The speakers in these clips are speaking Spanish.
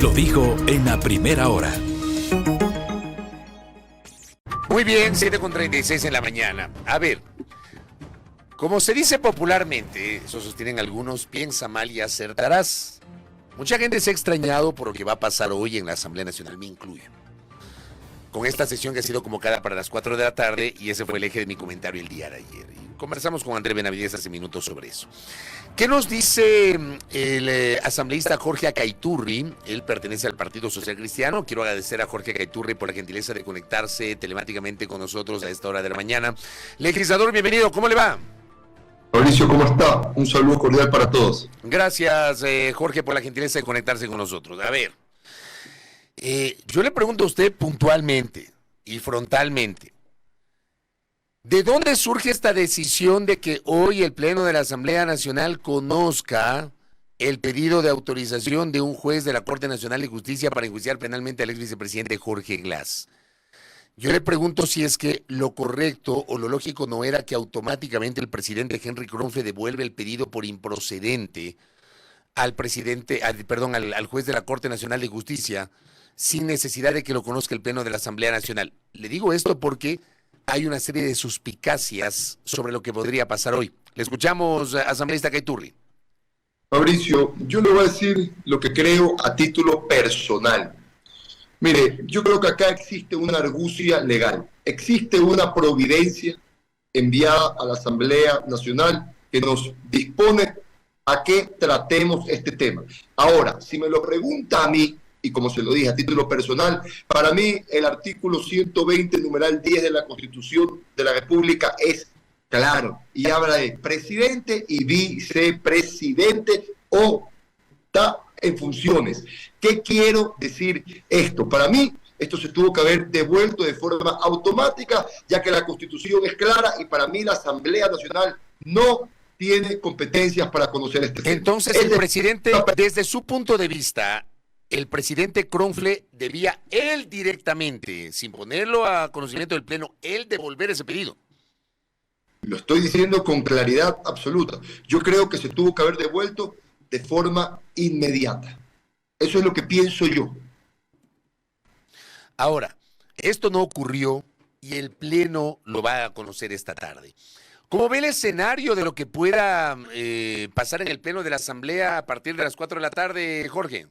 Lo dijo en la primera hora. Muy bien, 7:36 en la mañana. A ver, como se dice popularmente, eso sostienen algunos, piensa mal y acertarás. Mucha gente se ha extrañado por lo que va a pasar hoy en la Asamblea Nacional, me incluyo, con esta sesión que ha sido convocada para las 4 de la tarde, y ese fue el eje de mi comentario el día de ayer. Y conversamos con André Benavides hace minutos sobre eso. ¿Qué nos dice el asambleísta Jorge Acaiturri? Él pertenece al Partido Social Cristiano. Quiero agradecer a Jorge Acaiturri por la gentileza de conectarse telemáticamente con nosotros a esta hora de la mañana. Legislador, bienvenido, ¿cómo le va? Mauricio, ¿cómo está? Un saludo cordial para todos. Gracias, Jorge, por la gentileza de conectarse con nosotros. A ver, yo le pregunto a usted puntualmente y frontalmente, ¿de dónde surge esta decisión de que hoy el Pleno de la Asamblea Nacional conozca el pedido de autorización de un juez de la Corte Nacional de Justicia para enjuiciar penalmente al ex vicepresidente Jorge Glass? Yo le pregunto si es que lo correcto o lo lógico no era que automáticamente el presidente Henry Kronfle devuelve el pedido por improcedente al juez de la Corte Nacional de Justicia sin necesidad de que lo conozca el Pleno de la Asamblea Nacional. Le digo esto porque hay una serie de suspicacias sobre lo que podría pasar hoy. Le escuchamos, asambleísta Acaiturri. Mauricio, yo le voy a decir lo que creo a título personal. Mire, yo creo que acá existe una argucia legal, existe una providencia enviada a la Asamblea Nacional que nos dispone a que tratemos este tema. Ahora, si me lo pregunta a mí, y como se lo dije a título personal, para mí el artículo 120, numeral 10 de la Constitución de la República es claro y habla de presidente y vicepresidente o está en funciones. ¿Qué quiero decir esto? Para mí, esto se tuvo que haber devuelto de forma automática, ya que la Constitución es clara y para mí la Asamblea Nacional no tiene competencias para conocer este tema. Entonces, el presidente, desde su punto de vista, el presidente Kronfle debía él directamente, sin ponerlo a conocimiento del Pleno, él devolver ese pedido. Lo estoy diciendo con claridad absoluta. Yo creo que se tuvo que haber devuelto de forma inmediata. Eso es lo que pienso yo. Ahora, esto no ocurrió y el Pleno lo va a conocer esta tarde. ¿Cómo ve el escenario de lo que pueda pasar en el Pleno de la Asamblea a partir de las 4 de la tarde, Jorge?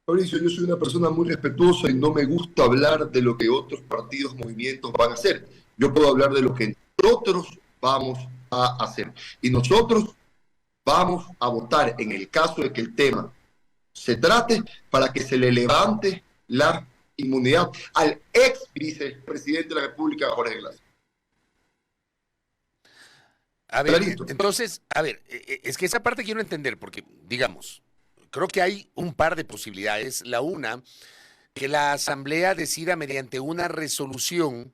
Mauricio, yo soy una persona muy respetuosa y no me gusta hablar de lo que otros partidos, movimientos van a hacer. Yo puedo hablar de lo que nosotros vamos a hacer. Y nosotros vamos a votar en el caso de que el tema se trate para que se le levante la inmunidad al ex vicepresidente de la República, Jorge Glass. A ver, Clarito. entonces, es que esa parte quiero entender porque, digamos, creo que hay un par de posibilidades. La una, que la Asamblea decida mediante una resolución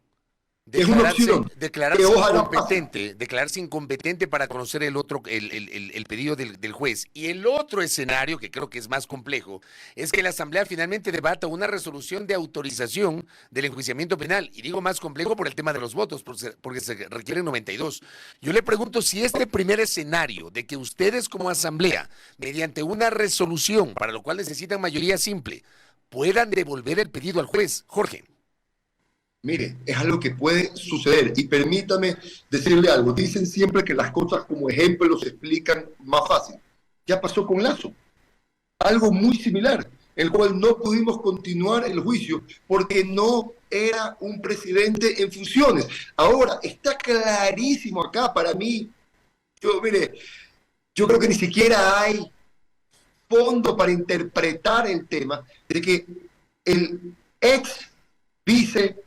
declararse incompetente para conocer el pedido del juez. Y el otro escenario, que creo que es más complejo, es que la Asamblea finalmente debata una resolución de autorización del enjuiciamiento penal. Y digo más complejo por el tema de los votos, porque se requieren 92. Yo le pregunto si este primer escenario de que ustedes como Asamblea, mediante una resolución, para lo cual necesitan mayoría simple, puedan devolver el pedido al juez. Jorge. Mire, es algo que puede suceder y permítame decirle algo. Dicen siempre que las cosas como ejemplo se explican más fácil. Ya pasó con Lazo. Algo muy similar, el cual no pudimos continuar el juicio porque no era un presidente en funciones. Ahora, está clarísimo acá para mí. Yo creo que ni siquiera hay fondo para interpretar el tema de que el ex vicepresidente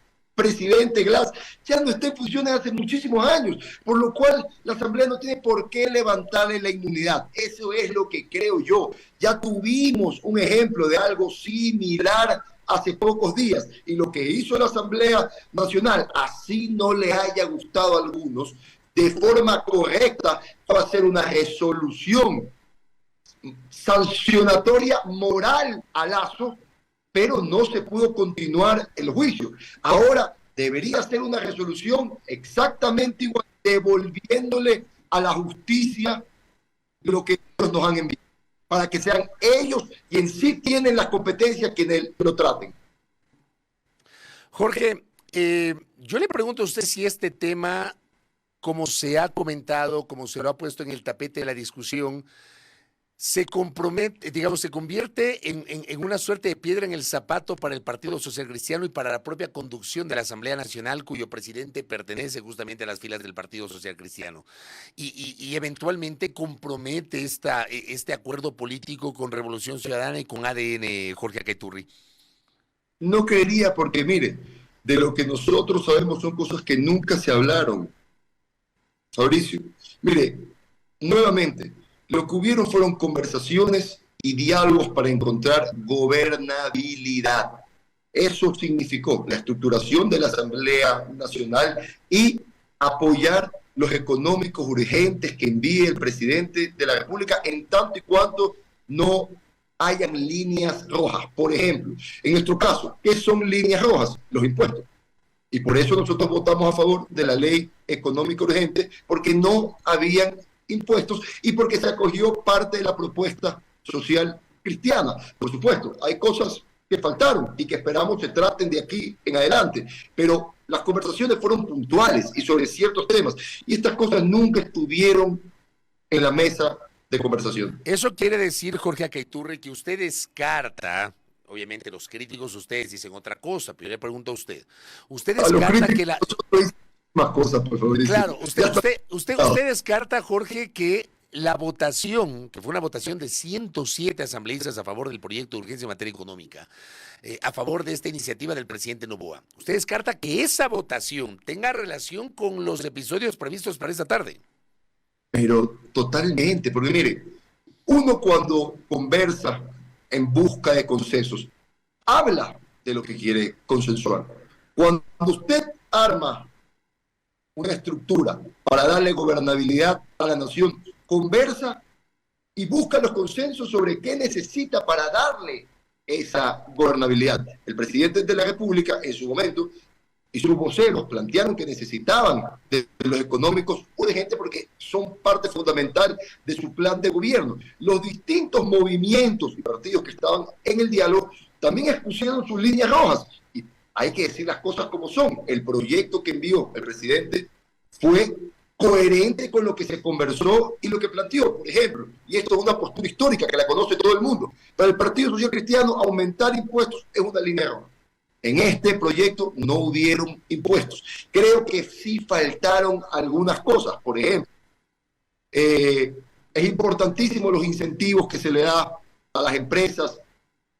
Glass ya no está en funciones hace muchísimos años, por lo cual la Asamblea no tiene por qué levantarle la inmunidad. Eso es lo que creo yo. Ya tuvimos un ejemplo de algo similar hace pocos días, y lo que hizo la Asamblea Nacional, así no le haya gustado a algunos, de forma correcta, va a ser una resolución sancionatoria moral a Lazo, pero no se pudo continuar el juicio. Ahora debería ser una resolución exactamente igual, devolviéndole a la justicia lo que ellos nos han enviado. para que sean ellos quienes sí tienen las competencias quienes lo traten. Jorge, yo le pregunto a usted si este tema, como se ha comentado, como se lo ha puesto en el tapete de la discusión, se compromete, digamos, se convierte en una suerte de piedra en el zapato para el Partido Social Cristiano y para la propia conducción de la Asamblea Nacional, cuyo presidente pertenece justamente a las filas del Partido Social Cristiano. Y eventualmente compromete este acuerdo político con Revolución Ciudadana y con ADN, Jorge Acaiturri. No creería porque, mire, de lo que nosotros sabemos son cosas que nunca se hablaron. Fabricio, mire, nuevamente, lo que hubieron fueron conversaciones y diálogos para encontrar gobernabilidad. Eso significó la estructuración de la Asamblea Nacional y apoyar los económicos urgentes que envíe el presidente de la República en tanto y cuanto no hayan líneas rojas. Por ejemplo, en nuestro caso, ¿qué son líneas rojas? Los impuestos. Y por eso nosotros votamos a favor de la ley económica urgente, porque no habían impuestos y porque se acogió parte de la propuesta social cristiana. Por supuesto, hay cosas que faltaron y que esperamos se traten de aquí en adelante, pero las conversaciones fueron puntuales y sobre ciertos temas, y estas cosas nunca estuvieron en la mesa de conversación. Eso quiere decir, Jorge Acaiturri, que usted descarta, obviamente los críticos ustedes dicen otra cosa, pero yo le pregunto a usted, ¿usted descarta que la... Más cosas, por favor. Claro, usted descarta, Jorge, que la votación, que fue una votación de 107 asambleístas a favor del proyecto de urgencia en materia económica, a favor de esta iniciativa del presidente Noboa, ¿usted descarta que esa votación tenga relación con los episodios previstos para esta tarde? Pero totalmente, porque mire, uno cuando conversa en busca de consensos, habla de lo que quiere consensuar. Cuando usted arma una estructura para darle gobernabilidad a la nación, conversa y busca los consensos sobre qué necesita para darle esa gobernabilidad. El presidente de la República, en su momento, y sus voceros plantearon que necesitaban de los económicos urgentes porque son parte fundamental de su plan de gobierno. Los distintos movimientos y partidos que estaban en el diálogo también expusieron sus líneas rojas. Y hay que decir las cosas como son. El proyecto que envió el presidente fue coherente con lo que se conversó y lo que planteó. Por ejemplo, y esto es una postura histórica que la conoce todo el mundo, para el Partido Social Cristiano aumentar impuestos es una línea roja. En este proyecto no hubieron impuestos. Creo que sí faltaron algunas cosas. Por ejemplo, es importantísimo los incentivos que se le da a las empresas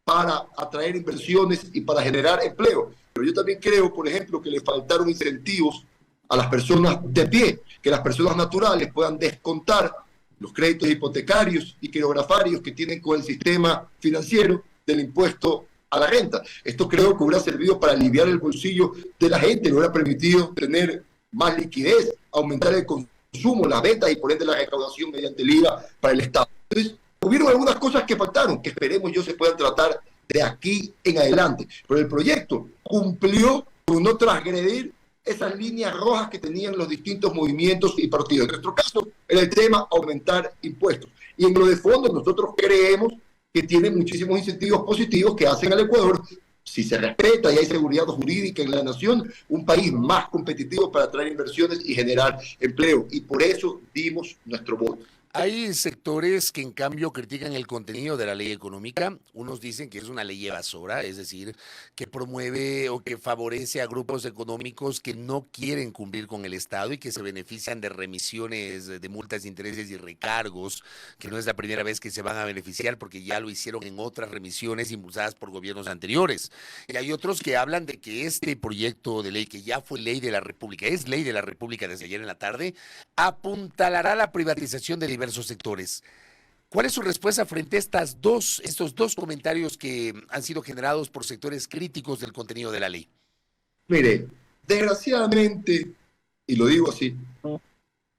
para atraer inversiones y para generar empleo. Pero yo también creo, por ejemplo, que le faltaron incentivos a las personas de pie, que las personas naturales puedan descontar los créditos hipotecarios y quirografarios que tienen con el sistema financiero del impuesto a la renta. Esto creo que hubiera servido para aliviar el bolsillo de la gente, le hubiera permitido tener más liquidez, aumentar el consumo, las ventas y por ende la recaudación mediante el IVA para el Estado. Entonces, hubieron algunas cosas que faltaron, que esperemos yo se puedan tratar de aquí en adelante. Pero el proyecto cumplió con no transgredir esas líneas rojas que tenían los distintos movimientos y partidos. En nuestro caso, era el tema aumentar impuestos. Y en lo de fondo, nosotros creemos que tiene muchísimos incentivos positivos que hacen al Ecuador, si se respeta y hay seguridad jurídica en la nación, un país más competitivo para atraer inversiones y generar empleo. Y por eso dimos nuestro voto. Hay sectores que en cambio critican el contenido de la ley económica. Unos dicen que es una ley evasora, es decir, que promueve o que favorece a grupos económicos que no quieren cumplir con el Estado y que se benefician de remisiones de multas, intereses y recargos, que no es la primera vez que se van a beneficiar porque ya lo hicieron en otras remisiones impulsadas por gobiernos anteriores. Y hay otros que hablan de que este proyecto de ley, que ya fue ley de la República, es ley de la República desde ayer en la tarde, apuntalará la privatización de diversos sectores. ¿Cuál es su respuesta frente a estos dos comentarios que han sido generados por sectores críticos del contenido de la ley? Mire, desgraciadamente, y lo digo así,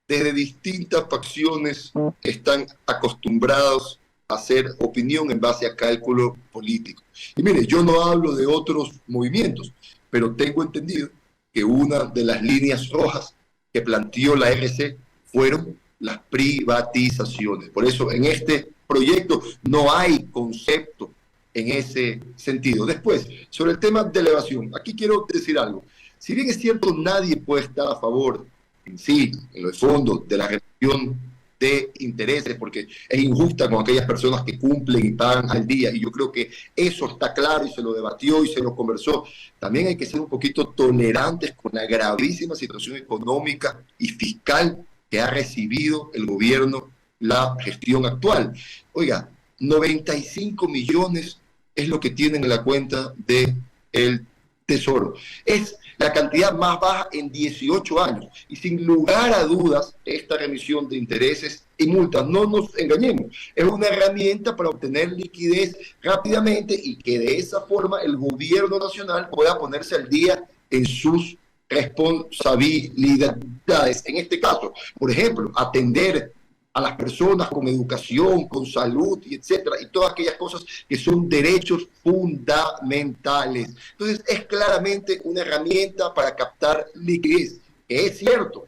desde distintas facciones están acostumbrados a hacer opinión en base a cálculo político. Y mire, yo no hablo de otros movimientos, pero tengo entendido que una de las líneas rojas que planteó la RC fueron las privatizaciones. Por eso, en este proyecto, no hay concepto en ese sentido. Después, sobre el tema de elevación, aquí quiero decir algo. Si bien es cierto, nadie puede estar a favor en sí, en el fondo, de la reducción de intereses, porque es injusta con aquellas personas que cumplen y pagan al día, y yo creo que eso está claro y se lo debatió y se lo conversó. También hay que ser un poquito tolerantes con la gravísima situación económica y fiscal que ha recibido el gobierno, la gestión actual. Oiga, 95 millones es lo que tienen en la cuenta del Tesoro. Es la cantidad más baja en 18 años. Y sin lugar a dudas, esta remisión de intereses y multas, no nos engañemos, es una herramienta para obtener liquidez rápidamente y que de esa forma el gobierno nacional pueda ponerse al día en sus responsabilidades. En este caso, por ejemplo, atender a las personas con educación, con salud, y etcétera, y todas aquellas cosas que son derechos fundamentales. Entonces, es claramente una herramienta para captar liquidez, que es cierto,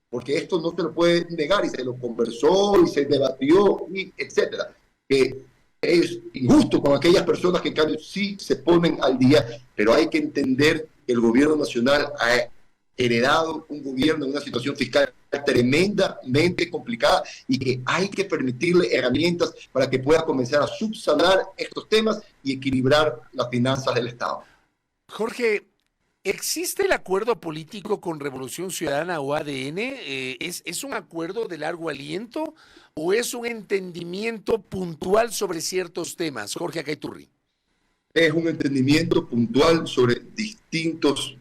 porque esto no se lo puede negar, y se lo conversó, y se debatió, y etcétera, que es injusto con aquellas personas que en cambio sí se ponen al día, pero hay que entender que el gobierno nacional ha heredado un gobierno en una situación fiscal tremendamente complicada y que hay que permitirle herramientas para que pueda comenzar a subsanar estos temas y equilibrar las finanzas del Estado. Jorge, ¿existe el acuerdo político con Revolución Ciudadana o ADN? ¿Es un acuerdo de largo aliento o es un entendimiento puntual sobre ciertos temas? Jorge Acaiturri. Es un entendimiento puntual sobre distintos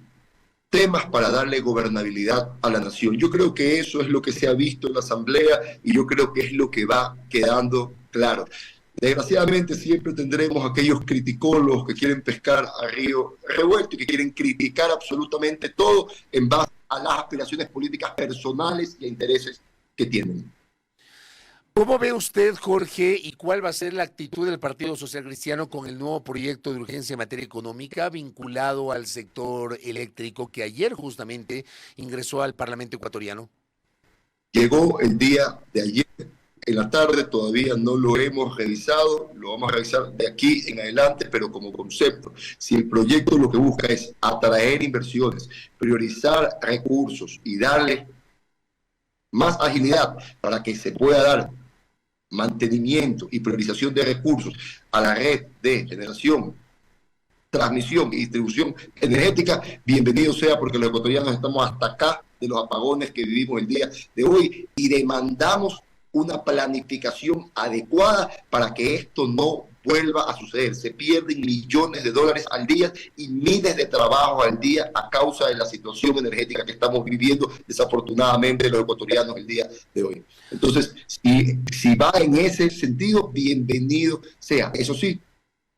temas para darle gobernabilidad a la nación. Yo creo que eso es lo que se ha visto en la Asamblea y yo creo que es lo que va quedando claro. Desgraciadamente siempre tendremos aquellos criticólogos que quieren pescar a río revuelto y que quieren criticar absolutamente todo en base a las aspiraciones políticas personales y a intereses que tienen. ¿Cómo ve usted, Jorge, y cuál va a ser la actitud del Partido Social Cristiano con el nuevo proyecto de urgencia en materia económica vinculado al sector eléctrico que ayer justamente ingresó al Parlamento ecuatoriano? Llegó el día de ayer en la tarde, todavía no lo hemos revisado, lo vamos a revisar de aquí en adelante, pero como concepto, si el proyecto lo que busca es atraer inversiones, priorizar recursos y darle más agilidad para que se pueda dar mantenimiento y priorización de recursos a la red de generación, transmisión y distribución energética, bienvenido sea, porque los ecuatorianos estamos hasta acá de los apagones que vivimos el día de hoy y demandamos una planificación adecuada para que esto no vuelva a suceder. Se pierden millones de dólares al día y miles de trabajos al día a causa de la situación energética que estamos viviendo desafortunadamente los ecuatorianos el día de hoy. Entonces, si va en ese sentido, bienvenido sea. Eso sí,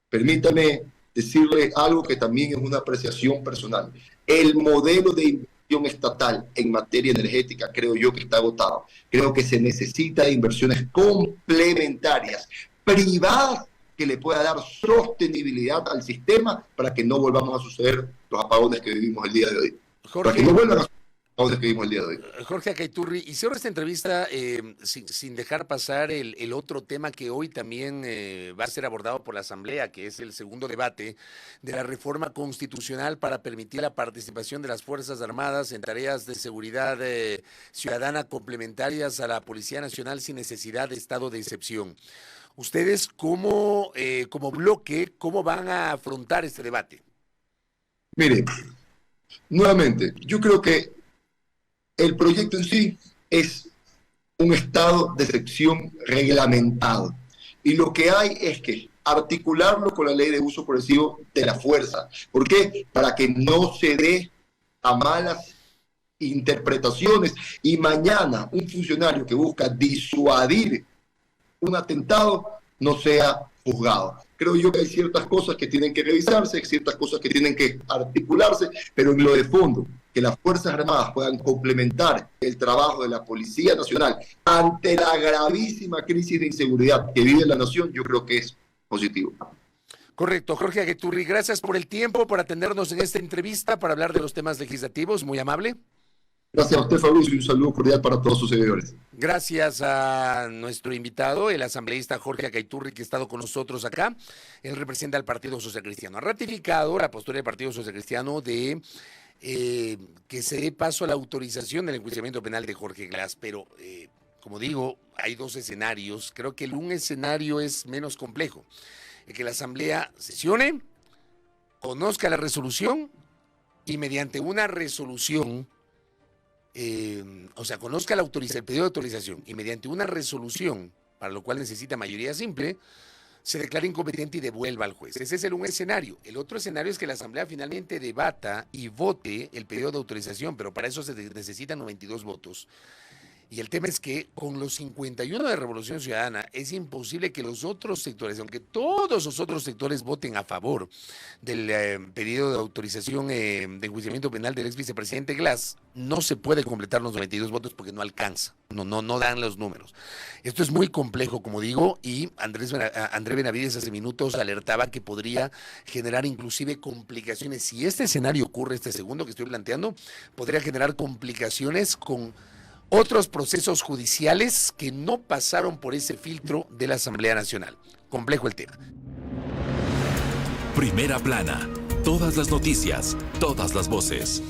permítame decirle algo que también es una apreciación personal. El modelo de inversión estatal en materia energética creo yo que está agotado. Creo que se necesita de inversiones complementarias, privadas, que le pueda dar sostenibilidad al sistema para que no volvamos a suceder los apagones que vivimos el día de hoy. Jorge, para que no vuelvan a suceder los apagones que vivimos el día de hoy. Jorge Acaiturri, y cierro esta entrevista sin dejar pasar el otro tema que hoy también va a ser abordado por la Asamblea, que es el segundo debate de la reforma constitucional para permitir la participación de las Fuerzas Armadas en tareas de seguridad ciudadana complementarias a la Policía Nacional sin necesidad de estado de excepción. Ustedes como bloque, ¿cómo van a afrontar este debate? Mire, nuevamente, yo creo que el proyecto en sí es un estado de excepción reglamentado. Y lo que hay es que articularlo con la ley de uso progresivo de la fuerza. ¿Por qué? Para que no se dé a malas interpretaciones y mañana un funcionario que busca disuadir un atentado no sea juzgado. Creo yo que hay ciertas cosas que tienen que revisarse, hay ciertas cosas que tienen que articularse, pero en lo de fondo, que las Fuerzas Armadas puedan complementar el trabajo de la Policía Nacional ante la gravísima crisis de inseguridad que vive la nación, yo creo que es positivo. Correcto. Jorge Acaiturri, gracias por el tiempo, por atendernos en esta entrevista para hablar de los temas legislativos. Muy amable. Gracias a usted, Fabricio, y un saludo cordial para todos sus seguidores. Gracias a nuestro invitado, el asambleísta Jorge Acaiturri, que ha estado con nosotros acá. Él representa al Partido Social Cristiano. Ha ratificado la postura del Partido Social Cristiano de que se dé paso a la autorización del enjuiciamiento penal de Jorge Glass, pero como digo, hay dos escenarios. Creo que un escenario es menos complejo, que la Asamblea sesione, conozca la resolución y mediante una resolución, conozca el pedido de autorización y mediante una resolución, para lo cual necesita mayoría simple, se declara incompetente y devuelva al juez. Ese es un escenario. El otro escenario es que la Asamblea finalmente debata y vote el pedido de autorización, pero para eso se necesitan 92 votos. Y el tema es que con los 51 de Revolución Ciudadana es imposible que los otros sectores, aunque todos los otros sectores voten a favor del pedido de autorización de enjuiciamiento penal del ex vicepresidente Glass, no se puede completar los 92 votos porque no alcanza, no dan los números. Esto es muy complejo, como digo, y André Benavides hace minutos alertaba que podría generar inclusive complicaciones. Si este escenario ocurre, este segundo que estoy planteando, podría generar complicaciones con otros procesos judiciales que no pasaron por ese filtro de la Asamblea Nacional. Complejo el tema. Primera plana. Todas las noticias, todas las voces.